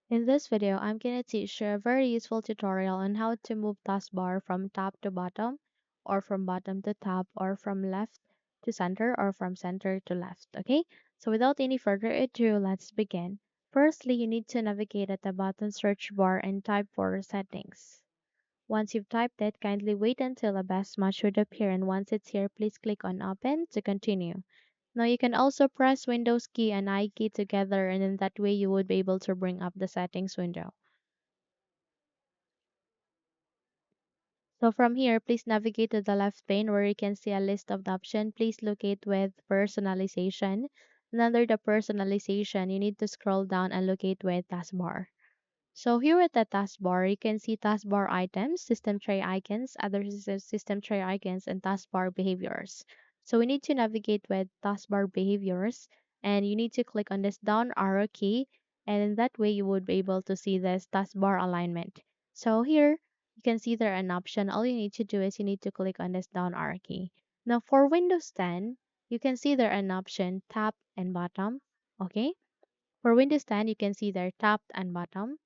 In this video, I'm going to teach you a very useful tutorial on how to move taskbar from top to bottom, or from bottom to top, or from left to center, or from center to left. Okay, so without any further ado, let's begin. Firstly, you need to navigate at the bottom search bar and type for settings. Once you've typed it, kindly wait until a best match should appear, and once it's here, please click on open to continue. Now you can also press Windows key and I key together, and in that way you would be able to bring up the settings window. So from here, please navigate to the left pane where you can see a list of the options. Please locate with personalization. And under the personalization, you need to scroll down and locate with taskbar. So here at the taskbar, you can see taskbar items, system tray icons, other system tray icons, and taskbar behaviors. So we need to navigate with taskbar behaviors, and you need to click on this down arrow key, and in that way you would be able to see this taskbar alignment. So here you can see there an option. All you need to do is you need to click on this down arrow key. Now for Windows 10, you can see there an option top and bottom. Okay. For Windows 10, you can see there top and bottom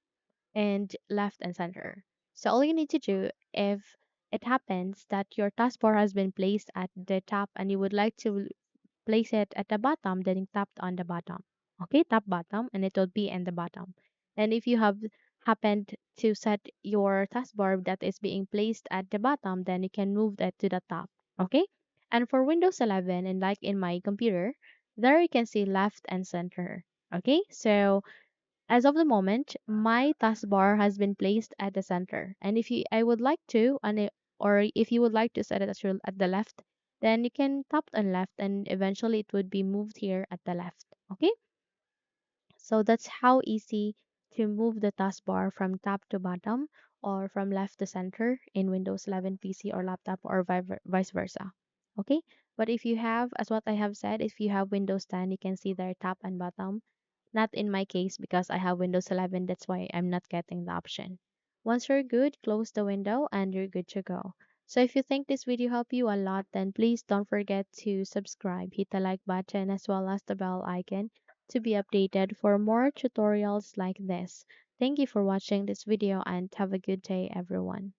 and left and center. So all you need to do, if it happens that your taskbar has been placed at the top and you would like to place it at the bottom, then you tap on the bottom. Okay, tap bottom and it will be in the bottom. And if you have happened to set your taskbar that is being placed at the bottom, then you can move that to the top. Okay? And for Windows 11, and like in my computer, there you can see left and center. Okay, so as of the moment, my taskbar has been placed at the center. And if you, I would like to, or if you would like to set it at the left, then you can tap on left and eventually it would be moved here at the left. Okay? So that's how easy to move the taskbar from top to bottom or from left to center in Windows 11 PC or laptop or vice versa. Okay? But if you have, as what I have said, if you have Windows 10, you can see there top and bottom. Not in my case because I have Windows 11, that's why I'm not getting the option. Once you're good, close the window and you're good to go. So if you think this video helped you a lot, then please don't forget to subscribe, hit the like button as well as the bell icon to be updated for more tutorials like this. Thank you for watching this video and have a good day everyone.